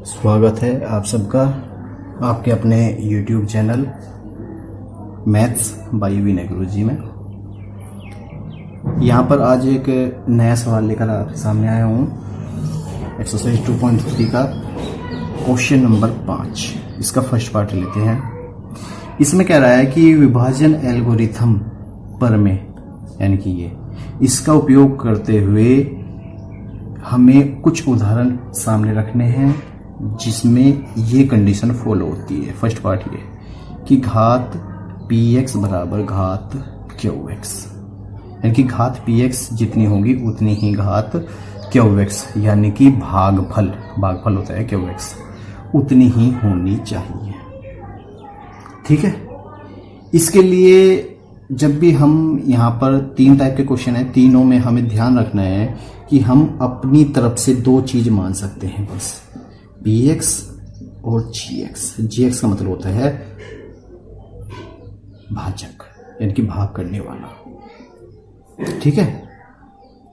स्वागत है आप सबका आपके अपने YouTube चैनल मैथ्स बाय विनय गुरुजी में। यहाँ पर आज एक नया सवाल लेकर आपके सामने आया हूँ। एक्सरसाइज 2.3 का क्वेश्चन नंबर 5, इसका फर्स्ट पार्ट लेते हैं। इसमें कह रहा है कि विभाजन एल्गोरिथम पर में यानी कि ये इसका उपयोग करते हुए हमें कुछ उदाहरण सामने रखने हैं जिसमें ये कंडीशन फॉलो होती है। फर्स्ट पार्ट ये कि घात px बराबर घात qx, यानी कि घात px जितनी होगी उतनी ही घात qx यानी कि भागफल होता है qx, उतनी ही होनी चाहिए। ठीक है, इसके लिए जब भी हम यहाँ पर 3 टाइप के क्वेश्चन है, तीनों में हमें ध्यान रखना है कि हम अपनी तरफ से 2 चीज मान सकते हैं बस, px और gx। gx का मतलब होता है भाजक यानी कि भाग करने वाला। ठीक है,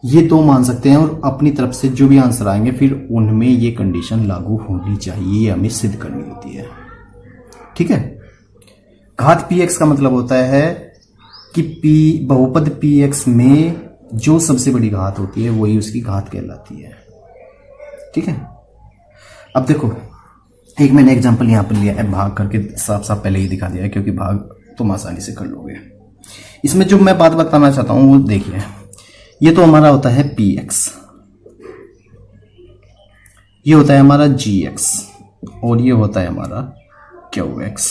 ये 2 मान सकते हैं और अपनी तरफ से जो भी आंसर आएंगे फिर उनमें ये कंडीशन लागू होनी चाहिए, ये हमें सिद्ध करनी होती है। ठीक है, घात px का मतलब होता है कि बहुपद px में जो सबसे बड़ी घात होती है वही उसकी घात कहलाती है। ठीक है, अब देखो एक मैंने एग्जांपल यहां पर लिया है, भाग करके साफ साफ पहले ही दिखा दिया है क्योंकि भाग तुम आसानी से कर लोगे। इसमें जो मैं बात बताना चाहता हूं वो देखिए, ये तो हमारा होता है px, ये होता है हमारा gx और ये होता है हमारा qx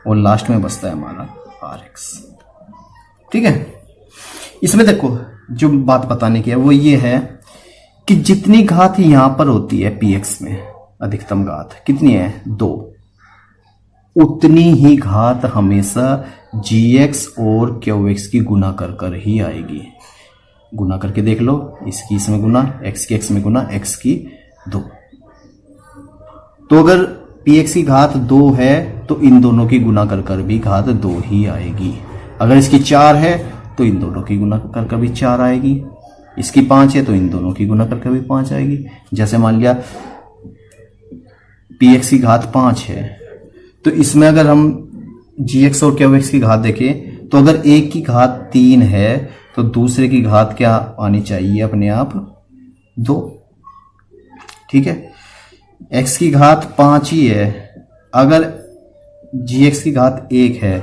और लास्ट में बचता है हमारा rx। ठीक है, इसमें देखो जो बात बताने की है वो ये है कि जितनी घात यहां पर होती है px में, अधिकतम घात कितनी है 2, उतनी ही घात हमेशा gx और qx की गुना कर ही आएगी। गुना करके देख लो, इसकी इसमें गुना, x की x में गुना, x की 2। तो अगर px की घात 2 है तो इन दोनों की गुना कर भी घात 2 ही आएगी। अगर इसकी 4 है तो इन दोनों की गुना कर भी 4 आएगी। इसकी 5 है तो इन दोनों की गुना कर भी 5 आएगी। जैसे मान लिया px की घात 5 है तो इसमें अगर हम gx और qx की घात देखें तो अगर एक की घात 3 है तो दूसरे की घात क्या आनी चाहिए अपने आप 2। ठीक है, x की घात 5 ही है, अगर gx की घात 1 है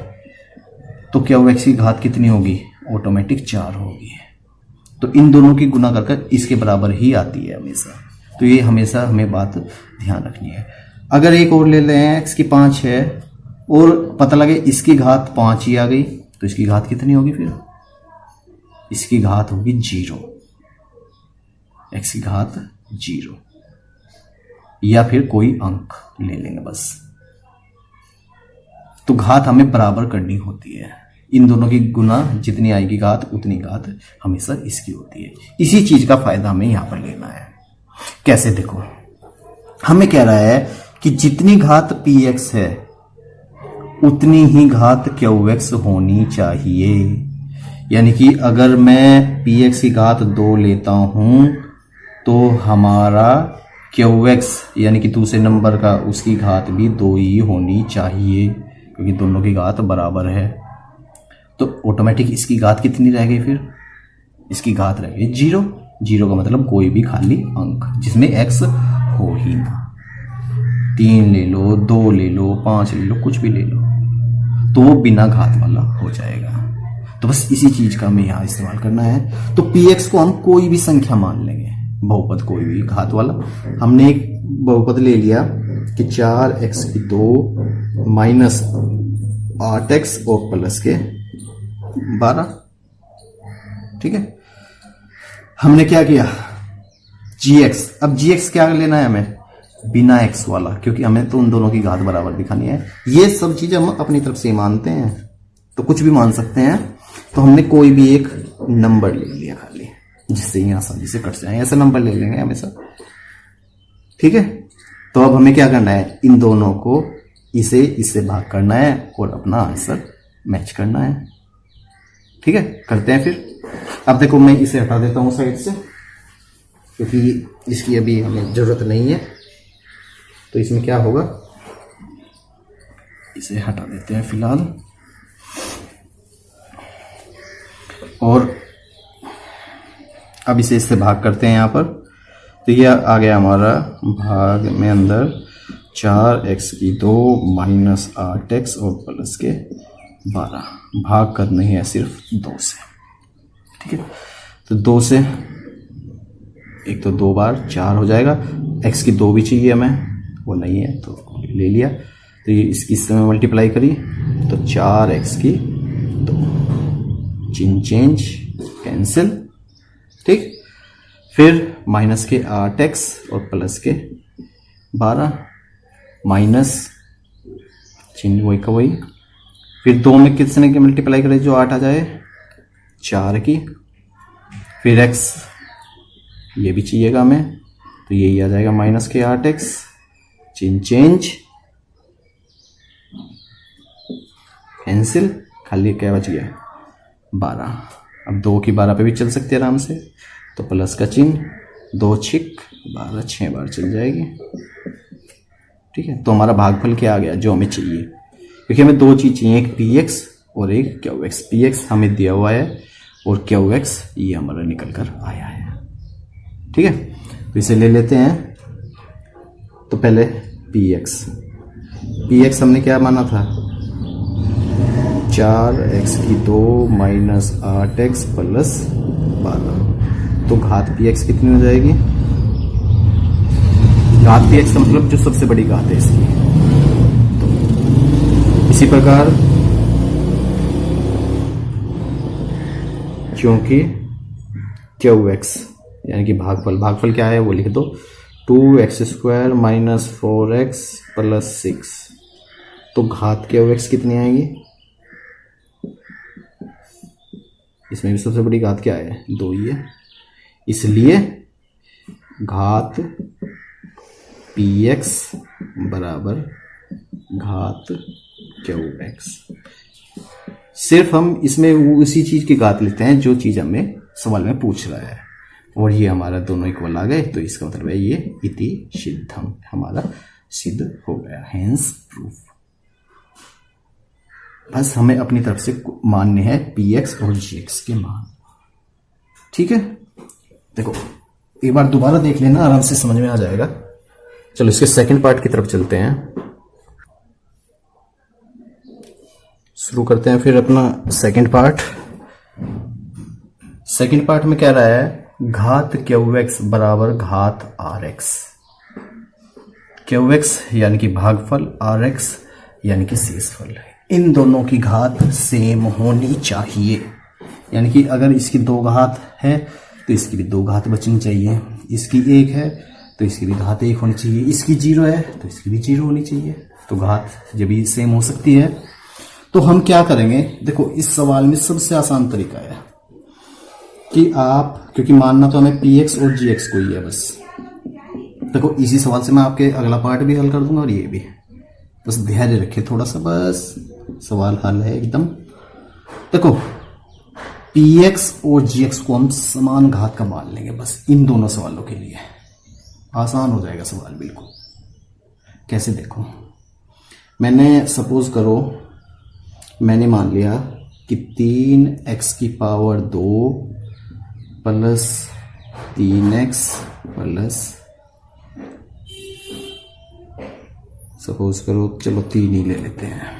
तो qx की घात कितनी होगी, ऑटोमेटिक 4 होगी। तो इन दोनों की गुना कर इसके बराबर ही आती है हमेशा। तो ये हमेशा हमें बात ध्यान रखनी है। अगर एक और ले लें, x की 5 है और पता लगे इसकी घात 5 ही आ गई तो इसकी घात कितनी होगी, फिर इसकी घात होगी 0, x की घात 0 या फिर कोई अंक ले लेंगे बस। तो घात हमें बराबर करनी होती है, इन दोनों की गुना जितनी आएगी घात उतनी घात हमेशा इसकी होती है। इसी चीज का फायदा हमें यहां पर लेना है। कैसे, देखो हमें कह रहा है कि जितनी घात px है उतनी ही घात qx होनी चाहिए। यानी कि अगर मैं px की घात 2 लेता हूं तो हमारा qx यानी कि दूसरे नंबर का उसकी घात भी 2 ही होनी चाहिए क्योंकि दोनों की घात बराबर है। तो ऑटोमेटिक इसकी घात कितनी रह गई, फिर इसकी घात रह गई 0। 0 का मतलब कोई भी खाली अंक जिसमें x हो ही ना। 3 ले लो, 2 ले लो, 5 ले लो, कुछ भी ले लो तो वो बिना घात वाला हो जाएगा। तो बस इसी चीज का हमें यहाँ इस्तेमाल करना है। तो px को हम कोई भी संख्या मान लेंगे, बहुपद कोई भी घात वाला। हमने एक बहुपद ले लिया कि 4x की 2 माइनस 8x और प्लस के 12। ठीक है, हमने क्या किया gx, अब gx क्या लेना है हमें, बिना x वाला, क्योंकि हमें तो उन दोनों की घात बराबर दिखानी है। ये सब चीजें हम अपनी तरफ से मानते हैं तो कुछ भी मान सकते हैं। तो हमने कोई भी एक नंबर ले लिया खाली जिससे ये आसानी से कट जाए, ऐसा नंबर ले लेंगे हमेशा। ठीक है, तो अब हमें क्या करना है, इन दोनों को इससे भाग करना है और अपना आंसर मैच करना है। ठीक है, करते हैं फिर। अब देखो मैं इसे हटा देता हूं साइड से क्योंकि इसकी अभी हमें जरूरत नहीं है। तो इसमें क्या होगा, इसे हटा देते हैं फिलहाल, और अब इसे इससे भाग करते हैं यहाँ पर। तो ये आ गया हमारा भाग में अंदर 4x² माइनस 8x और प्लस के 12, भाग करने हैं सिर्फ 2 से। ठीक है, तो 2 से, एक तो 2 बार 4 हो जाएगा, x की 2 भी चाहिए हमें, वो नहीं है तो ले लिया। तो ये इसकी इसमें मल्टीप्लाई करी तो 4x² चिन्ह चेंज, कैंसिल। ठीक, फिर माइनस के 8x और प्लस के 12, माइनस चिन्ह वही का वही। फिर 2 में कितने की मल्टीप्लाई करें जो 8 आ जाए, 4 की। फिर x ये भी चाहिएगा हमें, तो यही आ जाएगा माइनस के 8x, चिन्ह चेंज, कैंसिल, खाली क्या बच गया 12। अब 2 की 12 पे भी चल सकते हैं आराम से, तो प्लस का चिन्ह, 2 छिक 12, 6 बार चल जाएगी। ठीक है, तो हमारा भागफल क्या आ गया जो हमें चाहिए, क्योंकि हमें 2 चीज चाहिए, एक px और एक qx। px हमें दिया हुआ है और qx ये हमारा निकल कर आया है। ठीक है, तो इसे ले लेते हैं। तो पहले px हमने क्या माना था, 4x² माइनस 8x प्लस 12। तो घात px कितनी हो जाएगी, घात px का मतलब जो सबसे बड़ी घात है इसकी। तो इसी प्रकार क्योंकि qx यानी कि भागफल क्या है वो लिख दो, 2x² माइनस 4x प्लस 6। तो घात qx कितनी आएगी, इसमें भी सबसे बड़ी घात क्या है, 2 ही है, इसलिए घात px बराबर घात qx। सिर्फ हम इसमें उसी चीज की घात लेते हैं जो चीज हमें सवाल में पूछ रहा है, और ये हमारा दोनों इक्वल आ गए, तो इसका मतलब है ये इति सिद्धम, हमारा सिद्ध हो गया, हेंस प्रूफ। बस हमें अपनी तरफ से मानने हैं px और gx के मान। ठीक है, देखो एक बार दोबारा देख लेना, आराम से समझ में आ जाएगा। चलो इसके सेकंड पार्ट की तरफ चलते हैं, शुरू करते हैं फिर अपना सेकंड पार्ट। सेकंड पार्ट में क्या रहा है, घात qx बराबर घात rx। qx यानी कि भागफल, rx यानी कि शेषफल। इन दोनों की घात सेम होनी चाहिए, यानी कि अगर इसकी 2 घात है तो इसकी भी 2 घात बचनी चाहिए, इसकी 1 है तो इसकी भी घात 1 होनी चाहिए, इसकी 0 है तो इसकी भी 0 होनी चाहिए। तो घात जब भी सेम हो सकती है तो हम क्या करेंगे, देखो इस सवाल में सबसे आसान तरीका है कि आप, क्योंकि मानना तो हमें px और gx को ही है बस। देखो इसी सवाल से मैं आपके अगला पार्ट भी हल कर दूंगा और ये भी, बस धैर्य रखिए थोड़ा सा, बस सवाल हल है एकदम। देखो px और gx को हम समान घात का मान लेंगे बस इन दोनों सवालों के लिए, आसान हो जाएगा सवाल बिल्कुल। कैसे, देखो मैंने सपोज करो मैंने मान लिया कि 3x² plus 3x plus, suppose करो चलो 3 ही ले लेते हैं,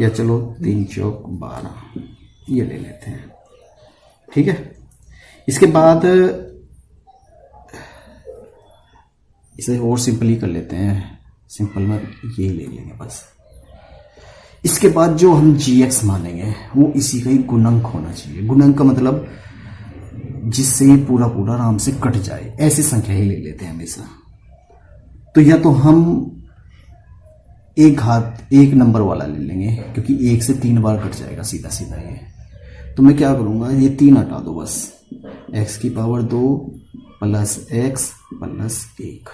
या चलो 3 चौक 12 ये ले लेते हैं। ठीक है, इसके बाद इसे और सिंपली कर लेते हैं, सिंपल में ये ले लेंगे बस। इसके बाद जो हम gx मानेंगे वो इसी का ही गुणक होना चाहिए। गुणक का मतलब जिससे ये पूरा पूरा आराम से कट जाए, ऐसी संख्या ही ले लेते हैं हमेशा। तो या तो हम एक नंबर वाला ले लेंगे, क्योंकि 1 से 3 बार कट जाएगा सीधा सीधा ये। तो मैं क्या करूंगा, ये 3 हटा दो बस, x² प्लस x प्लस 1,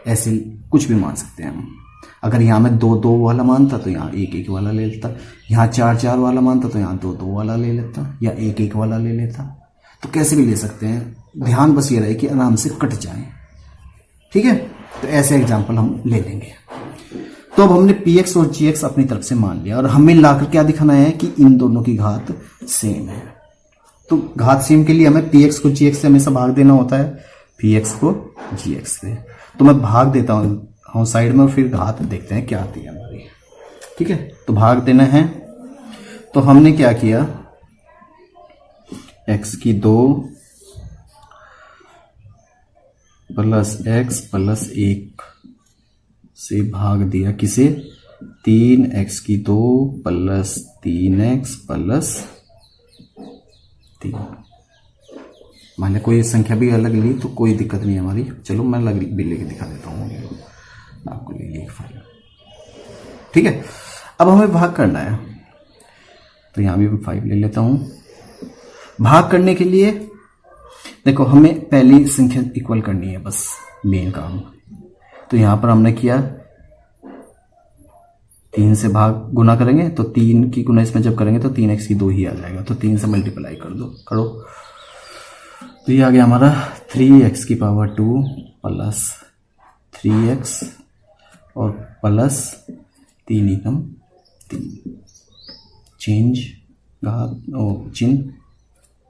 ऐसे कुछ भी मान सकते हैं हम। अगर यहाँ में 2 वाला मानता तो यहाँ 1 वाला ले लेता, यहाँ 4 वाला मानता तो यहाँ 2 वाला ले लेता, या 1 वाला ले लेता। तो कैसे भी ले सकते हैं, ध्यान बस ये रहे कि आराम से कट जाए। ठीक है, तो ऐसे एग्जाम्पल हम ले लेंगे। तो अब हमने पी एक्स और जी एक्स अपनी तरफ से मान लिया और हमें लाकर क्या दिखाना है कि इन दोनों की घात सेम है। तो घात सेम के लिए हमें पी एक्स को जी एक्स से हमेशा भाग देना होता है, पी एक्स को जी एक्स से। तो मैं भाग देता हूँ साइड में और फिर घात देखते हैं क्या आती है हमारी। ठीक है, तो भाग देना है। तो हमने क्या किया, x की 2 प्लस x प्लस 1 से भाग दिया किसे, 3x की 2 प्लस 3x प्लस 3। मान लिया कोई संख्या भी अलग ली तो कोई दिक्कत नहीं है हमारी। चलो मैं अलग भी लेके दिखा देता हूँ आपको, ले ली फाइल। ठीक है, अब हमें भाग करना है तो यहां भी मैं 5 ले लेता हूं। भाग करने के लिए देखो हमें पहली संख्या इक्वल करनी है, बस मेन काम। तो यहां पर हमने किया 3 से भाग गुना करेंगे तो 3 की गुना इसमें जब करेंगे तो 3x की 2 ही आ जाएगा, तो 3 से मल्टीप्लाई करो। तो ये आ गया हमारा 3x की पावर 2 प्लस 3x और प्लस 3 एकम 3। चेंज घात चिन्ह,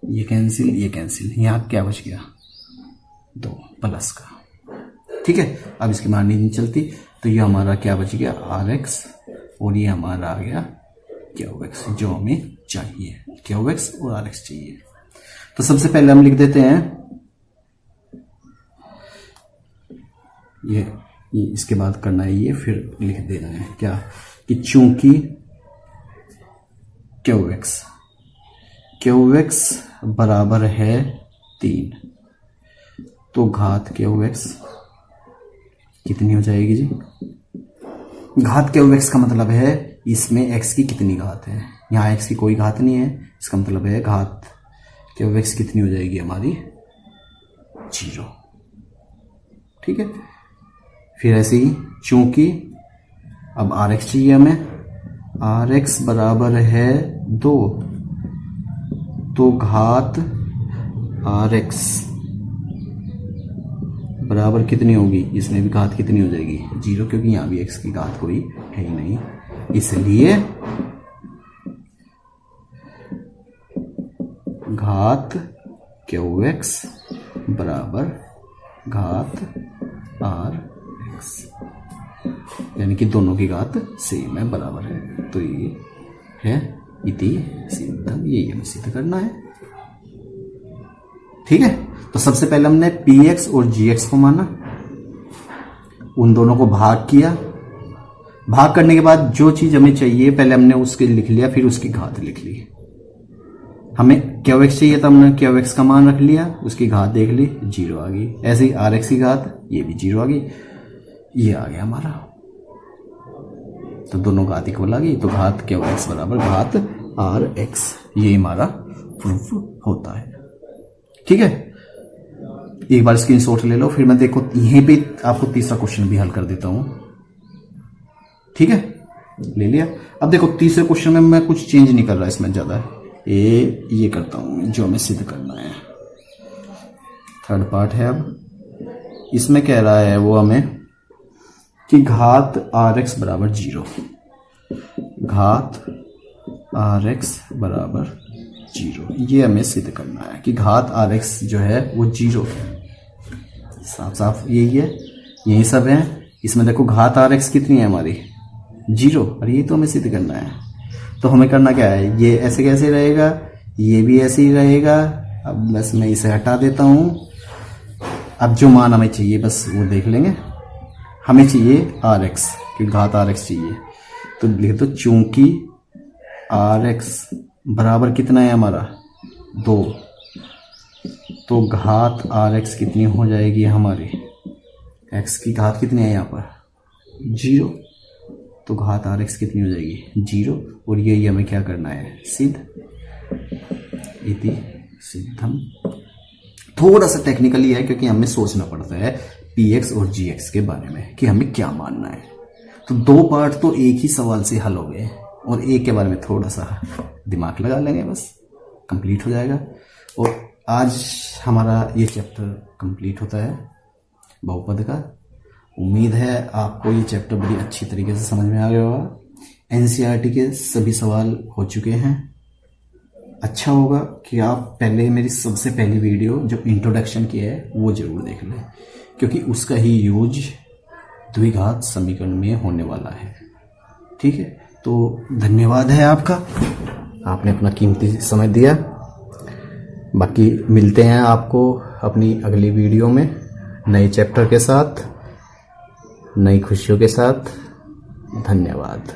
ये कैंसिल, यहां क्या बच गया 2 प्लस का। ठीक है, अब इसकी मान नहीं चलती तो ये हमारा क्या बच गया RX और ये हमारा आ गया QX जो हमें चाहिए, QX और RX चाहिए। तो सबसे पहले हम लिख देते हैं ये इसके बाद करना है ये, फिर लिख देना है क्या कि चूंकि QX बराबर है 3 तो घात QX कितनी हो जाएगी जी। घात QX का मतलब है इसमें x की कितनी घात है, यहाँ x की कोई घात नहीं है, इसका मतलब है घात QX कितनी हो जाएगी हमारी 0। ठीक है, फिर ऐसे ही चूंकि अब RX चाहिए हमें, RX बराबर है 2 तो घात RX बराबर कितनी होगी, इसमें भी घात कितनी हो जाएगी 0, क्योंकि यहां भी x की घात कोई है ही नहीं, इसलिए घात QX बराबर घात RX, यानी कि दोनों की घात सेम है, बराबर है। तो ये है इति सिद्धम, ये हमें सिद्ध करना है। ठीक है, तो सबसे पहले हमने px और gx को माना, उन दोनों को भाग किया। भाग करने के बाद जो चीज हमें चाहिए पहले हमने उसके लिख लिया, फिर उसकी घात लिख ली। हमें QX चाहिए था, हमने QX का मान रख लिया, उसकी घात देख ली 0 आ गई। ऐसे ही RX की घात, ये भी 0 आ गई, ये आ गया हमारा। तो दोनों घात इक्वल आ गई, तो घात QX बराबर घात RX, ये हमारा प्रूफ होता है। ठीक है, एक बार स्क्रीनशॉट ले लो, फिर मैं देखो यहीं पे आपको तीसरा क्वेश्चन भी हल कर देता हूं। ठीक है, ले लिया। अब देखो तीसरे क्वेश्चन में मैं कुछ चेंज नहीं कर रहा इसमें ज्यादा, ये करता हूं जो हमें सिद्ध करना है। थर्ड पार्ट है, अब इसमें कह रहा है वो हमें कि घात RX बराबर 0, घात RX बराबर 0, ये हमें सिद्ध करना है कि घात RX जो है वो 0 है। साफ साफ यही है, यही सब है। इसमें देखो घात RX कितनी है हमारी 0, और ये तो हमें सिद्ध करना है। तो हमें करना क्या है, ये ऐसे कैसे रहेगा, ये भी ऐसे ही रहेगा। अब बस मैं इसे हटा देता हूं। अब जो मान हमें चाहिए बस वो देख लेंगे। हमें चाहिए RX, क्योंकि घात RX चाहिए, तो लिख दो चूंकि RX बराबर कितना है हमारा 2, तो घात RX कितनी हो जाएगी हमारी, x की घात कितनी है यहाँ पर 0, तो घात RX कितनी हो जाएगी 0। और यही हमें क्या करना है, सिद्ध, इति सिद्धम। थोड़ा सा टेक्निकली है क्योंकि हमें सोचना पड़ता है px और gx के बारे में कि हमें क्या मानना है। तो 2 पार्ट तो एक ही सवाल से हल हो गए, और एक के बारे में थोड़ा सा दिमाग लगा लेंगे, बस कंप्लीट हो जाएगा। और आज हमारा ये चैप्टर कंप्लीट होता है बहुपद का। उम्मीद है आपको ये चैप्टर बड़ी अच्छी तरीके से समझ में आ गया होगा। एनसीईआरटी के सभी सवाल हो चुके हैं। अच्छा होगा कि आप पहले मेरी सबसे पहली वीडियो जो इंट्रोडक्शन की है वो जरूर देख लें, क्योंकि उसका ही यूज द्विघात समीकरण में होने वाला है। ठीक है, तो धन्यवाद है आपका, आपने अपना कीमती समय दिया। बाकी मिलते हैं आपको अपनी अगली वीडियो में नए चैप्टर के साथ, नई खुशियों के साथ। धन्यवाद।